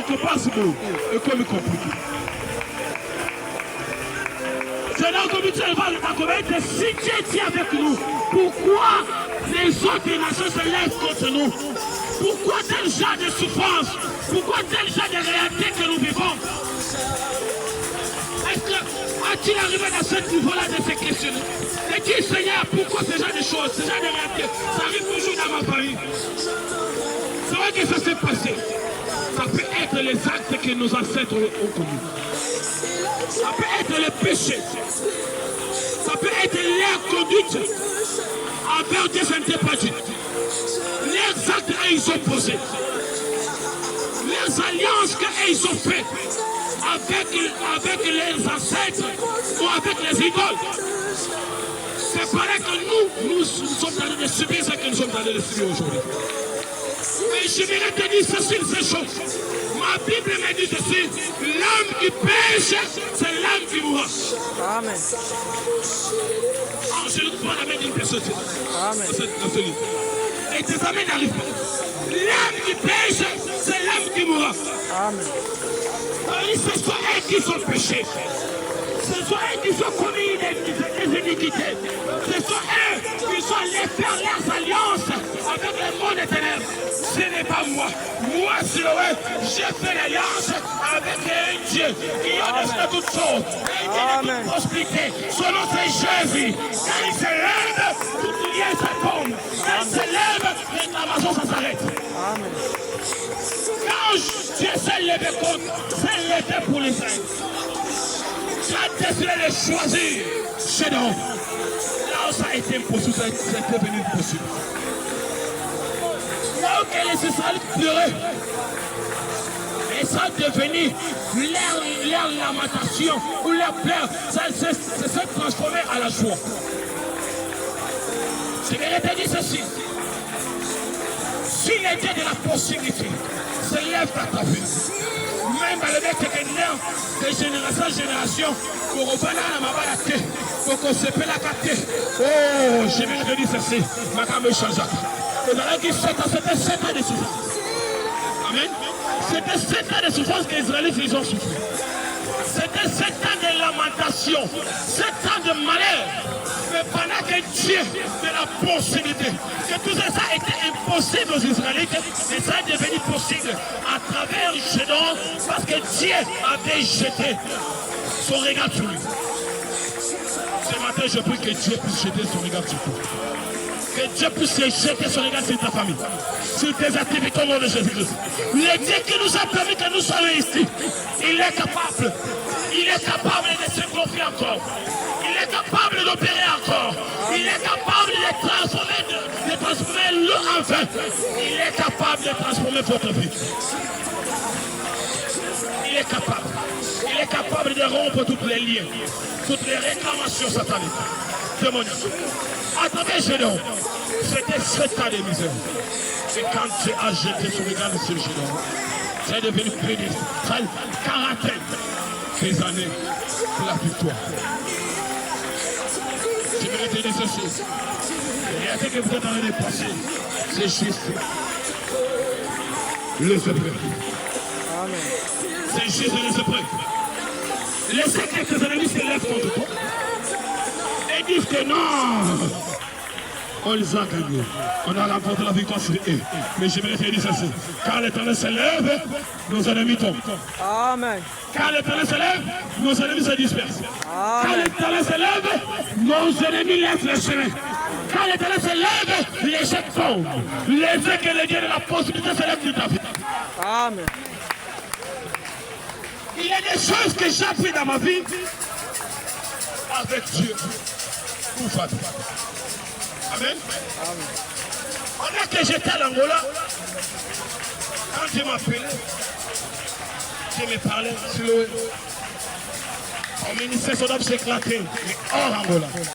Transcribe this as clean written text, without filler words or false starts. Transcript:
quelque part, c'est bon. Et comme compliqué. Seigneur, comme tu vas être si Dieu est avec nous, pourquoi les autres nations se lèvent contre nous? Pourquoi tel genre de souffrance? Pourquoi tel genre de réalité que nous vivons? Est-ce que as-tu arrivé à ce niveau-là de se questionner? Et dis, Seigneur, pourquoi ce genre de choses, ce genre de réalité, ça arrive toujours dans ma famille? C'est vrai que ça s'est passé. Ça peut être les actes que nos ancêtres ont commis. Ça peut être le péché. Ça peut être leur conduite envers Dieu, ça n'était pas dit. Les actes qu'ils ont posés. Les alliances qu'ils ont faites avec les ancêtres ou avec les idoles. C'est pareil que nous sommes en train de subir ce que nous sommes en train de subir aujourd'hui. Mais je vais te dire ceci, ces choses. Ma Bible me dit ceci, l'homme qui pêche, c'est l'homme qui mourra. Amen. Ah, je ne crois pas la main d'une personne. Amen. Dans ce livre. Et tes amis n'arrivent pas. L'homme qui pêche, c'est l'homme qui mourra. Amen. Ce sont eux qui sont péchés. Ce sont eux qui sont commis des iniquités. Ce sont eux qui sont allés faire leurs alliances avec le monde éternel. Ce n'est pas moi. Moi, Siloé, j'ai fait l'alliance avec un Dieu qui a décidé toutes choses. Un Dieu de toute prospérité. Son nom c'est Jésus. Quand il se lève, tout lien ça tombe. Quand il se lève, l'inclamation ça s'arrête. Amen. Quand Dieu s'est levé contre, s'est levé pour les saints. Tu as décidé de choisir chez nous. Là où ça a été impossible, ça a été devenu possible. Là où les Israélites pleuraient, et ça a devenu leur lamentation ou leur pleurs, ça s'est transformé à la joie. Je vais te dire ceci. Si les dieux de la possibilité se lèvent à ta vie, même à l'évêque de génération en génération, pour revenir à ma balade, pour qu'on se paie la carte. Oh, je vais te dire ceci, ma femme me change. Vous allez dire 7 ans, c'était 7 ans de souffrance. Amen. C'était 7 ans de souffrance que les Israélites ils ont souffert. C'était 7 ans de lamentation, 7 ans de malheur. Mais pendant que Dieu de la possibilité, que tout ça a été impossible aux Israélites, et ça est devenu possible à travers Gédéon, parce que Dieu avait jeté son regard sur lui. Ce matin, je prie que Dieu puisse jeter son regard sur toi. Que Dieu puisse jeter son regard sur ta famille, sur tes activités au nom de Jésus-Christ. Le Dieu qui nous a permis que nous soyons ici, il est capable. Il est capable de se confier encore. Il est capable d'opérer encore. Il est capable de transformer l'eau en vin. Il est capable de transformer votre vie. Il est capable. Il est capable de rompre tous les liens, toutes les réclamations sataniques, démoniaques. À travers Gédéon, c'était 7 ans de misère. Et quand Dieu a jeté son regard sur Gédéon, c'est devenu plus de 40 des années de la victoire. Je vais te dire ceci. La réalité que vous êtes en train de passer, c'est juste les épreuves. C'est juste les épreuves. Laissez quelques ennemis se lèvent contre toi et disent que non, on les a gagnés. On a remporté la victoire sur eux. Mais je vais te dire ceci. Quand l'Éternel se lève, nos ennemis tombent. Amen. Quand l'Éternel se lève, nos ennemis se dispersent. Amen. Quand l'Éternel se lève, nos ennemis laissent le chemin. Quand l'Éternel se lève, les jets tombent. Les yeux que les dieux de la possibilité se lèvent sur ta vie. Amen. Il y a des choses que j'ai appris dans ma vie avec Dieu. Pour faire. Amen. Pendant que j'étais à l'Angola, quand Dieu m'appelait, Dieu me parlait sur le... Mon ministère, son homme s'éclatait, mais hors Angola.